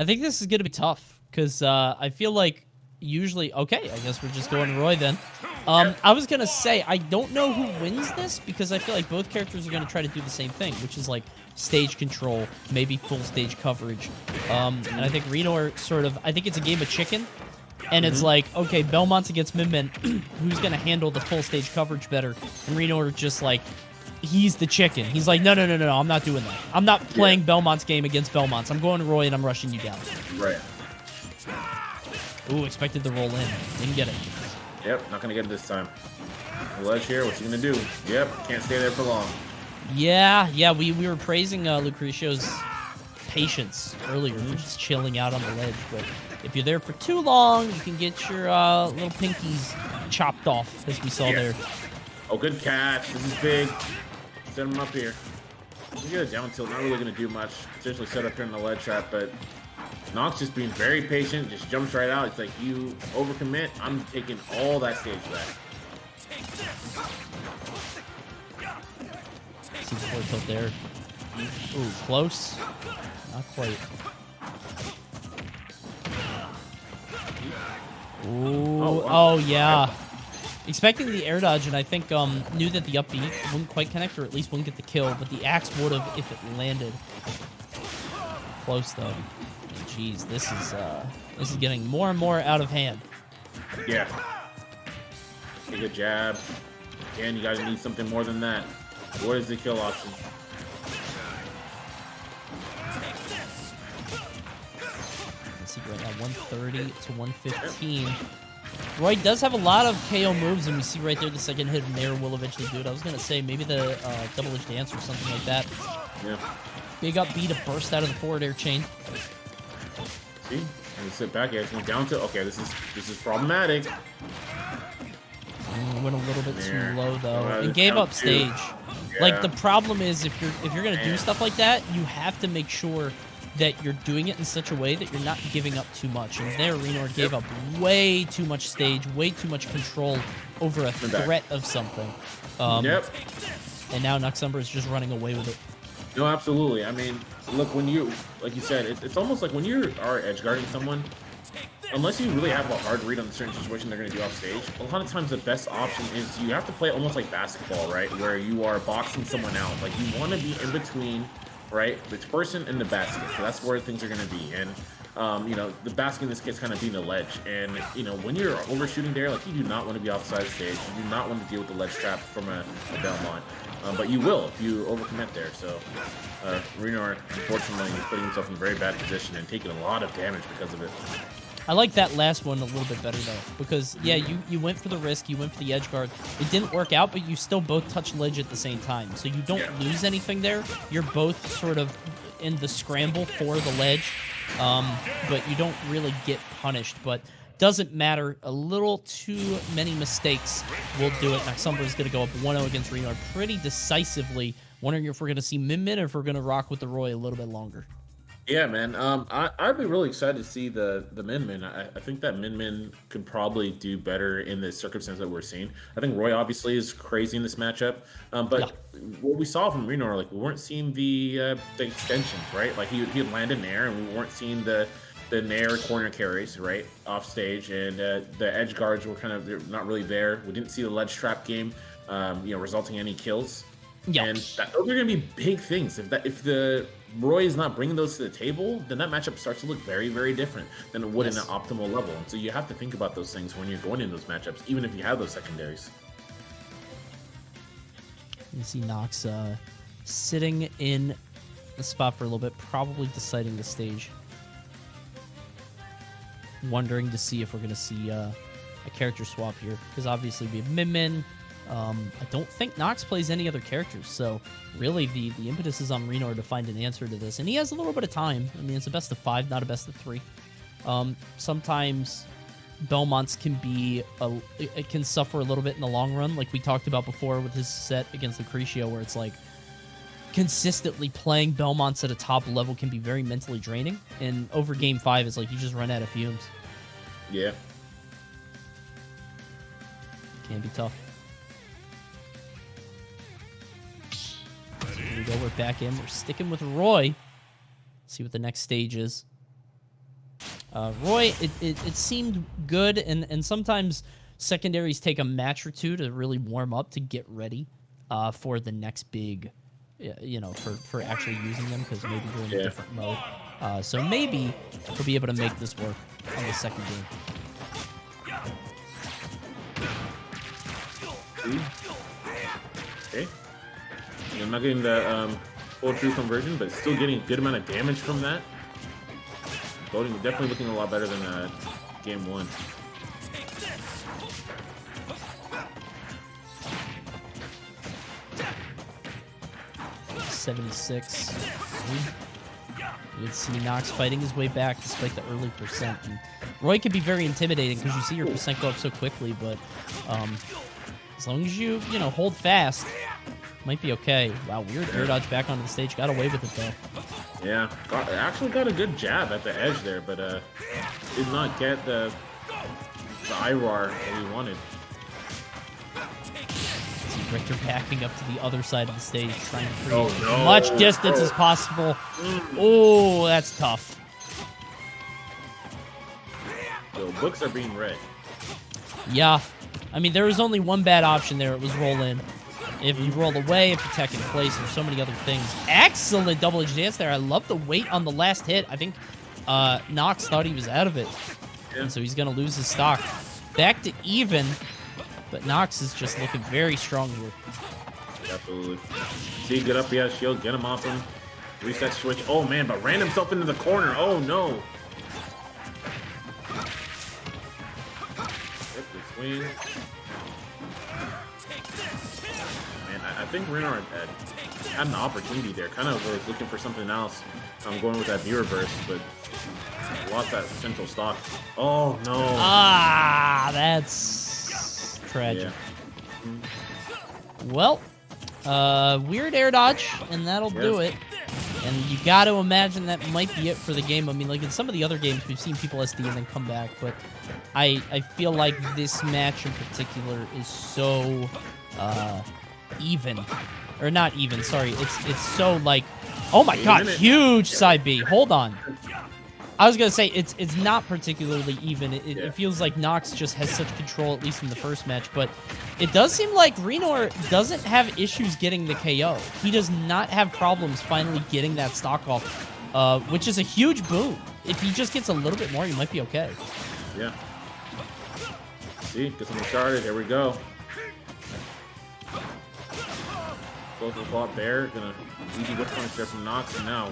I think this is going to be tough because I feel like usually... Okay, I guess we're just going Roy then. I was going to say, I don't know who wins this because I feel like both characters are going to try to do the same thing, which is like stage control, maybe full stage coverage. And I think Rinor sort of... I think it's a game of chicken. And it's like, okay, Belmont's against Min Min. Who's going to handle the full stage coverage better? And Rinor just like... He's the chicken. He's like, no, I'm not doing that. I'm not playing Belmont's game against Belmont's. I'm going to Roy and I'm rushing you down. Right. Ooh, expected to roll in. Didn't get it. Yep, not going to get it this time. Ledge here, what's he going to do? Yep, can't stay there for long. Yeah, we were praising Lucretio's patience earlier for just chilling out on the ledge. But if you're there for too long, you can get your little pinkies chopped off, as we saw there. Oh, good catch. This is big. Set him up here. We get a down tilt, not really going to do much. Essentially set up here in the ledge trap, but Nox just being very patient, just jumps right out. It's like, you overcommit, I'm taking all that stage back. See the forward tilt there. Ooh, close. Not quite. Ooh, oh yeah. Okay. Expecting the air dodge, and I think knew that the up B wouldn't quite connect, or at least wouldn't get the kill, but the axe would have if it landed. Close though. Jeez, this is getting more and more out of hand. Yeah. Take a jab. Again, you guys need something more than that. What is the kill option? Let's see right now, 130 to 115. Roy does have a lot of KO moves, and we see right there the second hit of Nair will eventually do it. I was going to say maybe the double-edged dance or something like that. Yeah. Big up B to burst out of the forward air chain. See? And sit back here. It's going down to... Okay, this is problematic. Went a little bit too Nair. low, though. Oh, And gave up stage. Yeah. Like, the problem is if you're going to do stuff like that, you have to make sure that you're doing it in such a way that you're not giving up too much. And there, Rinor gave up way too much stage, way too much control over a threat of something. Yep. And now Noxumbra is just running away with it. No, absolutely. I mean, look, when you, like you said, it's almost like when you are edge guarding someone, unless you really have a hard read on the certain situation they're going to do off stage, a lot of times the best option is you have to play almost like basketball, right? Where you are boxing someone out. Like, you want to be in between, right, the person and the basket. So that's where things are going to be. And, you know, the basket in this case kind of being the ledge. And, you know, when you're overshooting there, like, you do not want to be offside stage. You do not want to deal with the ledge trap from a Belmont. But you will if you overcommit there. So, Rinor, unfortunately, is putting himself in a very bad position and taking a lot of damage because of it. I like that last one a little bit better, though, because, yeah, you went for the risk, you went for the edge guard. It didn't work out, but you still both touched ledge at the same time, so you don't lose anything there. You're both sort of in the scramble for the ledge, but you don't really get punished, but doesn't matter. A little too many mistakes will do it. Noxumbra is going to go up 1-0 against Rinor pretty decisively. Wondering if we're going to see Min Min or if we're going to rock with the Roy a little bit longer. Yeah, man. I'd be really excited to see the Min Min. I think that Min Min could probably do better in the circumstance that we're seeing. I think Roy obviously is crazy in this matchup, but what we saw from Rinor, like, we weren't seeing the extensions, right? Like, he had landed Nair, and we weren't seeing the Nair corner carries, right, off stage, and the edge guards were kind of, they're not really there. We didn't see the ledge trap game, you know, resulting in any kills. Yeah. And those are going to be big things. If the Roy is not bringing those to the table, then that matchup starts to look very, very different than it would in an optimal level. And so you have to think about those things when you're going in those matchups, even if you have those secondaries. You see Nox sitting in the spot for a little bit, probably deciding the stage. Wondering to see if we're going to see a character swap here, because obviously we have Min Min. I don't think Nox plays any other characters, so really the impetus is on Rinor to find an answer to this, and he has a little bit of time. I mean, it's a best of 5, not a best of 3. Sometimes Belmont's it can suffer a little bit in the long run, like we talked about before with his set against Lucretio, where it's like consistently playing Belmonts at a top level can be very mentally draining, and over game 5 it's like you just run out of fumes. Yeah. Can be tough. Here we go, we're back in. We're sticking with Roy. See what the next stage is. Roy, it seemed good, and sometimes secondaries take a match or two to really warm up to get ready for the next big, for actually using them, because maybe we're in a different mode. So maybe we'll be able to make this work on the second game. Okay. I'm not getting the full true conversion, but still getting a good amount of damage from that. Voting definitely looking a lot better than game 1. $76. You can see Nox fighting his way back despite the early percent. And Roy can be very intimidating because you see your percent go up so quickly, but as long as you hold fast, might be okay. Wow, weird air dodge back onto the stage. Got away with it though. Yeah, actually got a good jab at the edge there, but did not get the IRAR that we wanted. See Richter backing up to the other side of the stage, trying to create as much distance as possible. Oh, that's tough. So books are being read. Yeah. I mean, there was only one bad option there. It was roll in. If you roll away, if you tech in place, there's so many other things. Excellent double-edged dance there. I love the weight on the last hit. I think Nox thought he was out of it. Yeah. And so he's going to lose his stock. Back to even, but Nox is just looking very strong here. Absolutely. See, get up, yeah, shield, get him off him. Reset switch. Oh, man, but ran himself into the corner. Oh, no. Swing. Man, I think Rinor had an opportunity there. Kind of was looking for something else. I'm going with that V-reverse, but lost that central stock. Oh, no. Ah, that's tragic. Yeah. Well, weird air dodge, and that'll do it. And you got to imagine that might be it for the game. I mean, like in some of the other games, we've seen people SD and then come back, but I feel like this match in particular is so even. Or not even, sorry. It's so like, oh my god, huge side B. Hold on. I was going to say, it's not particularly even. It feels like Nox just has such control, at least in the first match, but it does seem like Rinor doesn't have issues getting the KO. He does not have problems finally getting that stock off, which is a huge boon. If he just gets a little bit more, he might be okay. Yeah. See, get something started. Here we go. Both of the bear. Gonna easy whip punch there from Nox, and now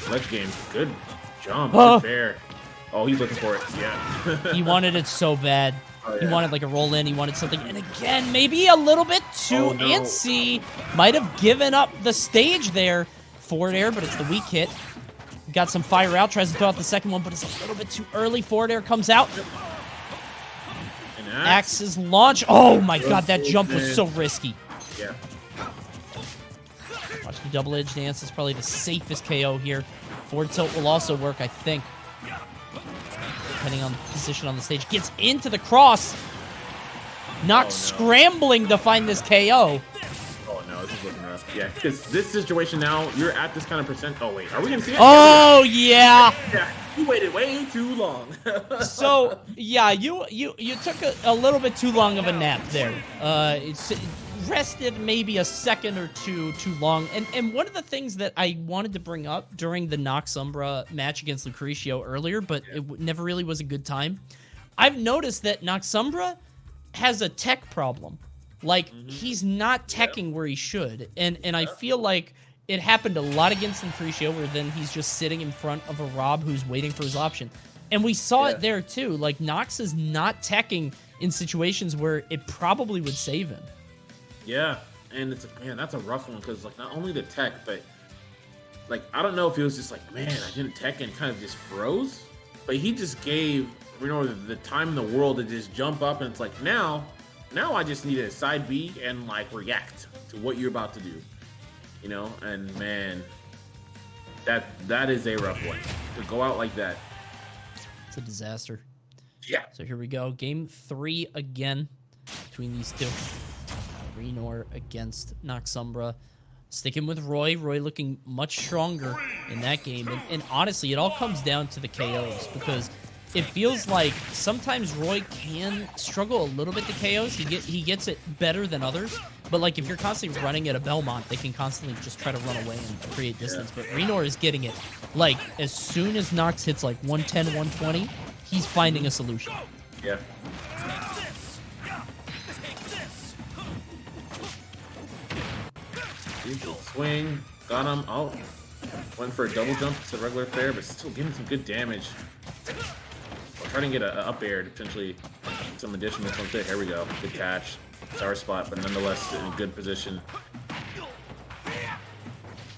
ledge game. Good jump. Good bear. Oh, he's looking for it. Yeah. He wanted it so bad. Oh, yeah. He wanted like a roll in. He wanted something. And again, maybe a little bit too antsy. Might have given up the stage there. Forward air, but it's the weak hit. Got some fire out. Tries to throw out the second one, but it's a little bit too early. Forward air comes out. Axe's launch. Oh my god, that jump was so risky. Yeah. Watch the double-edged dance. It's probably the safest KO here. Forward tilt will also work, I think. Depending on the position on the stage. Gets into the cross. Nox scrambling to find this KO. Oh no, this is looking rough. Yeah, because this situation now, you're at this kind of percent. Oh wait, are we gonna see it? Oh yeah. Yeah, you waited way too long. So yeah, you took a little bit too long of a nap there. It's rested maybe a second or two too long. And one of the things that I wanted to bring up during the Noxumbra match against Lucrecio earlier, but it never really was a good time. I've noticed that Noxumbra has a tech problem. Like, he's not teching where he should. And I feel like it happened a lot against Lucrecio, where then he's just sitting in front of a Rob who's waiting for his option. And we saw it there, too. Like, Nox is not teching in situations where it probably would save him. Yeah, and it's man, that's a rough one, because like not only the tech, but like I don't know if it was just like, man, I didn't tech and kind of just froze, but he just gave Rinor the time in the world to just jump up, and it's like now I just need a side B and like react to what you're about to do, you know. And man, that is a rough one to go out like that. It's a disaster. Yeah. So here we go, game 3 again between these two. Rinor against Noxumbra. Sticking with Roy. Roy looking much stronger in that game. And honestly, it all comes down to the KOs, because it feels like sometimes Roy can struggle a little bit to KOs. He gets it better than others. But like if you're constantly running at a Belmont, they can constantly just try to run away and create distance. But Rinor is getting it. Like as soon as Nox hits like 110, 120, he's finding a solution. Yeah. Swing, got him. Oh, went for a double jump to regular fair, but still getting some good damage. I'll try to get an up air to potentially some additional something. Here we go. Good catch. Sour spot, but nonetheless in a good position.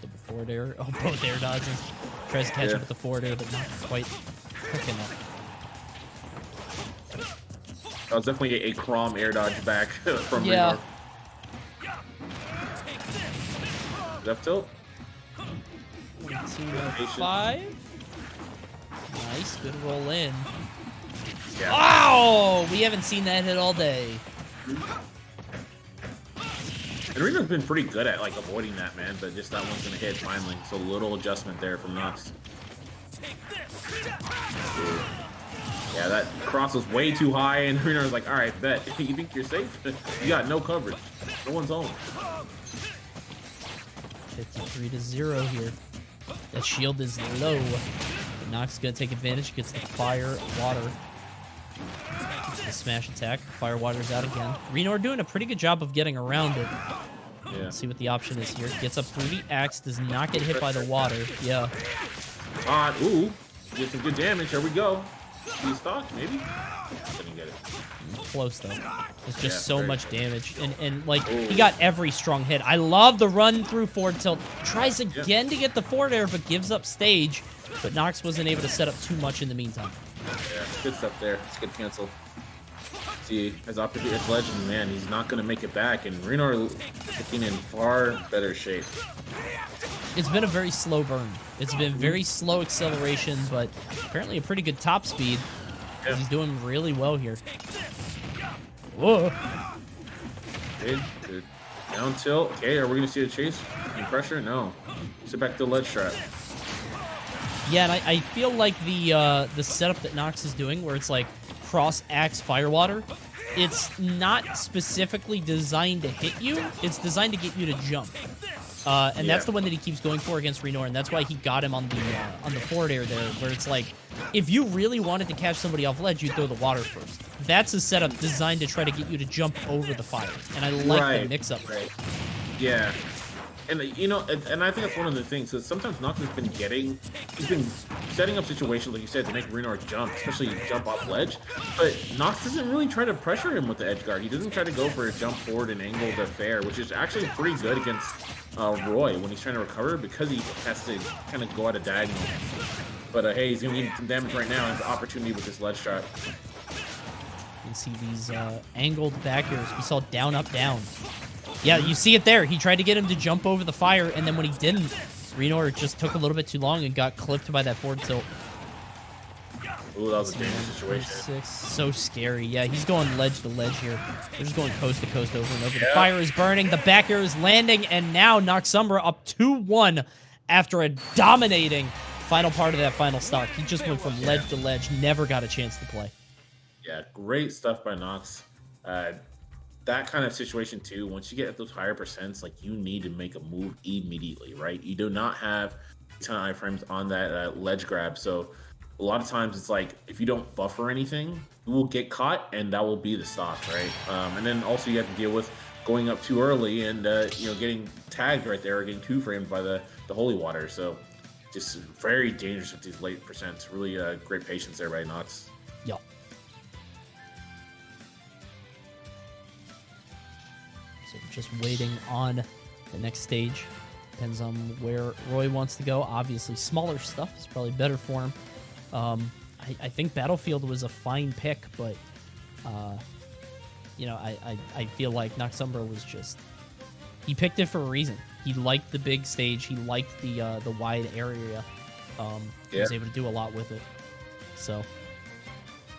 The forward air. Oh, both air dodges. Tries to catch up with the forward air, but not quite quick enough. That was definitely a Crom air dodge back from yeah. Rinor. Up tilt. 5. Nice, good roll in. Yeah. Wow! We haven't seen that hit all day. And Rinor's been pretty good at like avoiding that, man, but just that one's gonna hit finally. So a little adjustment there from Nox. Yeah, that cross was way too high, and Rinor's like, all right, bet. You think you're safe? You got no coverage. No one's home. 53-0 here. That shield is low. But Nox is gonna take advantage. Gets the fire, water. Gets the smash attack. Fire water's out again. Rinor doing a pretty good job of getting around it. Yeah. Let's see what the option is here. Gets up through the axe. Does not get hit by the water. Yeah. Ooh. Get some good damage. Here we go. He's stock, maybe? Couldn't get it. Close though. It's just so much damage. And like he got every strong hit. I love the run through forward tilt. Tries again to get the forward air, but gives up stage. But Nox wasn't able to set up too much in the meantime. Yeah, good stuff there. It's good cancel. See, as opposite as Legend, man, he's not going to make it back. And Rinor looking in far better shape. It's been a very slow burn. It's been very slow acceleration, but apparently a pretty good top speed. Yeah. He's doing really well here. Whoa. Good. Down tilt. Okay, are we going to see a chase? Any pressure? No. Sit back to the ledge trap. Yeah, and I feel like the setup that Nox is doing, where it's like cross axe firewater, it's not specifically designed to hit you. It's designed to get you to jump. And that's the one that he keeps going for against Rinor, and that's why he got him on the forward air there, where it's like, if you really wanted to catch somebody off ledge, you'd throw the water first. That's a setup designed to try to get you to jump over the fire, and I like the mix-up. Right. Yeah. And, you know, and I think that's one of the things, because sometimes Nox has been he's been setting up situations, like you said, to make Rinor jump, especially jump off ledge, but Nox doesn't really try to pressure him with the edge guard. He doesn't try to go for a jump forward and angle to fair, which is actually pretty good against Roy when he's trying to recover, because he has to kind of go out a diagonal. But hey, he's going to need some damage right now, and the opportunity with this ledge trap. You can see these angled back airs. We saw down, up, down. Yeah, you see it there. He tried to get him to jump over the fire, and then when he didn't, Rinor just took a little bit too long and got clipped by that forward tilt. Ooh, that was a dangerous situation. So scary. Yeah, he's going ledge to ledge here. They're just going coast to coast over and over. The fire is burning. The back air is landing, and now Noxumbra up 2-1 after a dominating final part of that final stock. He just went from ledge to ledge, never got a chance to play. Yeah, great stuff by Nox. That kind of situation too, once you get at those higher percents, like, you need to make a move immediately, right? You do not have a ton of iframes on that ledge grab, so a lot of times it's like, if you don't buffer anything, you will get caught, and that will be the stock, right? And then also you have to deal with going up too early and you know, getting tagged right there, or getting two framed by the holy water. So just very dangerous with these late percents. Really great patience there by Nox. Yep. So just waiting on the next stage. Depends on where Roy wants to go. Obviously, smaller stuff is probably better for him. I think Battlefield was a fine pick, but you know, I feel like Noxumbra was just, he picked it for a reason. He liked the big stage. He liked the wide area. He was able to do a lot with it. So,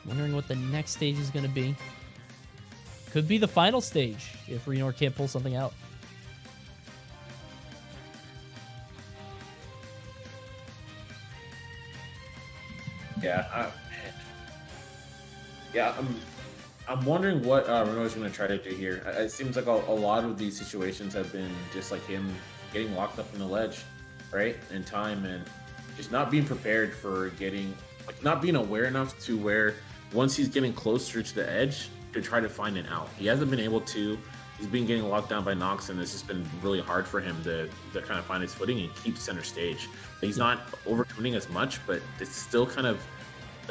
wondering what the next stage is going to be. Could be the final stage if Rinor can't pull something out. Yeah, Yeah, I'm wondering what Renault's going to try to do here. It seems like a lot of these situations have been just like him getting locked up in the ledge, right? In time, and just not being prepared for getting, like, not being aware enough to where once he's getting closer to the edge to try to find an out. He hasn't been able to. He's been getting locked down by Nox, and it's just been really hard for him to kind of find his footing and keep center stage. He's not overcommitting as much, but it's still kind of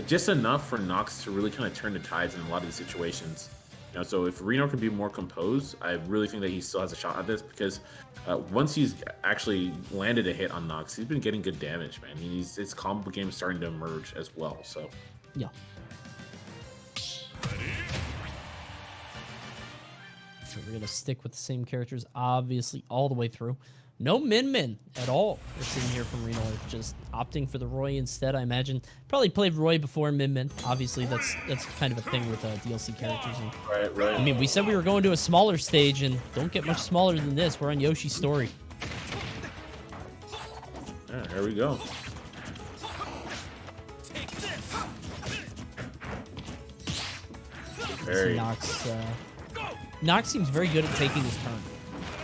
just enough for Nox to really kind of turn the tides in a lot of the situations. You know, so if Rinor can be more composed, I really think that he still has a shot at this, because once he's actually landed a hit on Nox, he's been getting good damage, man. His combo game is starting to emerge as well. So yeah. So we're gonna stick with the same characters, obviously, all the way through. No Min at all. We're sitting here from Rinor, just opting for the Roy instead. I imagine probably played Roy before Min. Obviously, that's kind of a thing with DLC characters. And, right. I mean, we said we were going to a smaller stage, and don't get much smaller than this. We're on Yoshi's story. Yeah, here we go. Nox seems very good at taking his turn.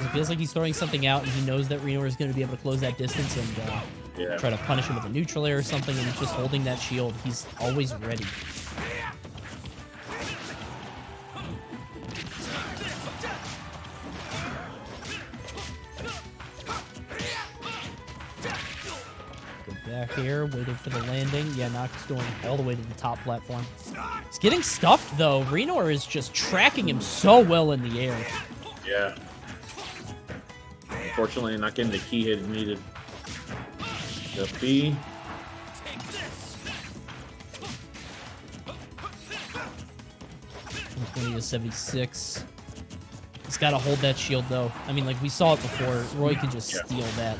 It feels like he's throwing something out, and he knows that Rinor is going to be able to close that distance and try to punish him with a neutral air or something, and he's just holding that shield. He's always ready. Go back here, waiting for the landing. Yeah, Nox going all the way to the top platform. He's getting stuffed, though. Rinor is just tracking him so well in the air. Yeah. Unfortunately, not getting the key hit needed. The B. 120 to 76. He's got to hold that shield, though. I mean, like we saw it before. Roy could just steal that.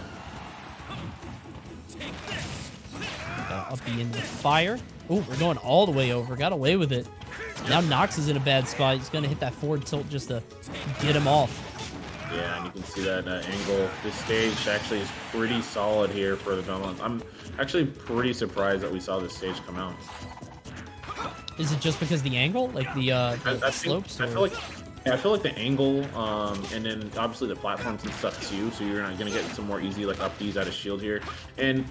Up the end of the fire. Oh, we're going all the way over. Got away with it. Now Nox is in a bad spot. He's going to hit that forward tilt just to get him off. Yeah, and you can see that angle. This stage actually is pretty solid here for the Belmonts. I'm actually pretty surprised that we saw this stage come out. Is it just because the angle, like the slopes? I feel like the angle, and then obviously the platforms and stuff too. So you're not gonna get some more easy like up D's out of shield here. And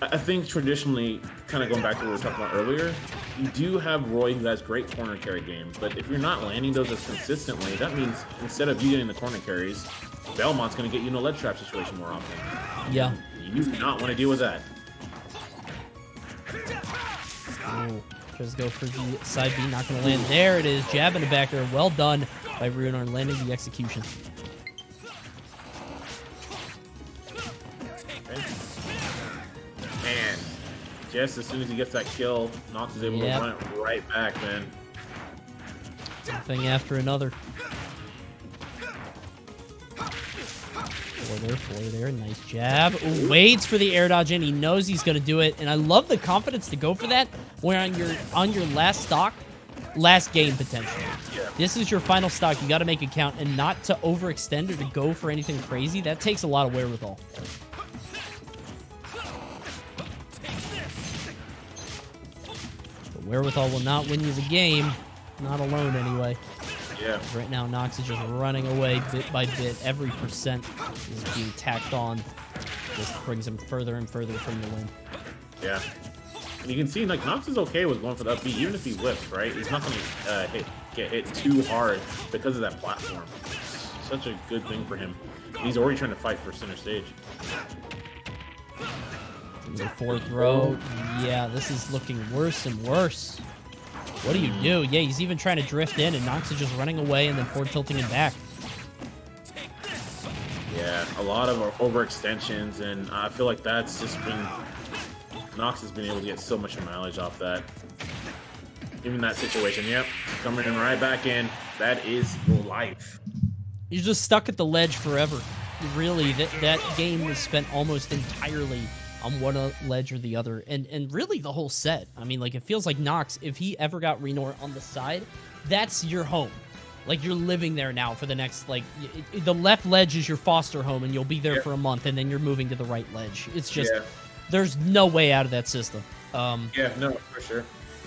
I think traditionally, kind of going back to what we were talking about earlier, you do have Roy who has great corner carry games, but if you're not landing those as consistently, that means instead of you getting the corner carries, Belmont's going to get you in a ledge trap situation more often. Yeah. You do not want to deal with that. Oh, just go for the side B, not going to land. There it is, jab in the back there. Well done by Rinor, landing the execution. Man, just as soon as he gets that kill, Nox is able to run it right back, man. One thing after another. Four there, nice jab. Ooh, waits for the air dodge in. He knows he's gonna do it, and I love the confidence to go for that. Where on your last stock, last game potentially. Yeah. This is your final stock. You got to make it count, and not to overextend or to go for anything crazy. That takes a lot of wherewithal. Wherewithal will not win you the game. Not alone, anyway. Yeah. Right now, Nox is just running away bit by bit. Every percent is being tacked on. Just brings him further and further from the win. Yeah. And you can see, like, Nox is okay with going for the up B, even if he whips, right? He's not going to get hit too hard because of that platform. It's such a good thing for him. And he's already trying to fight for center stage. The fourth row. Yeah, this is looking worse and worse. What do you do? Yeah, he's even trying to drift in, and Nox is just running away and then forward tilting him back. Yeah, a lot of overextensions, and I feel like that's just been... Nox has been able to get so much mileage off that. Even that situation, yep. Coming in right back in. That is your life. You're just stuck at the ledge forever. Really, that game was spent almost entirely on one ledge or the other, and really the whole set. I mean, like, it feels like Nox, if he ever got Rinor on the side, that's your home. Like, you're living there now for the next, like, the left ledge is your foster home, and you'll be there for a month, and then you're moving to the right ledge. It's just, there's no way out of that system. Yeah, no, for sure.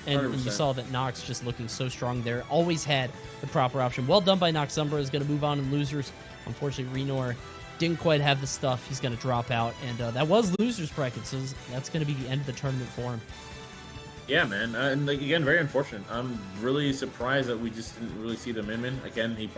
And you 100%. saw that Nox just looking so strong there. Always had the proper option. Well done by Noxumbra. Is going to move on in losers. Unfortunately, Rinor didn't quite have the stuff. He's going to drop out. And that was losers bracket, so that's going to be the end of the tournament for him. Yeah, man. And like, again, very unfortunate. I'm really surprised that we just didn't really see the Min. Again, he probably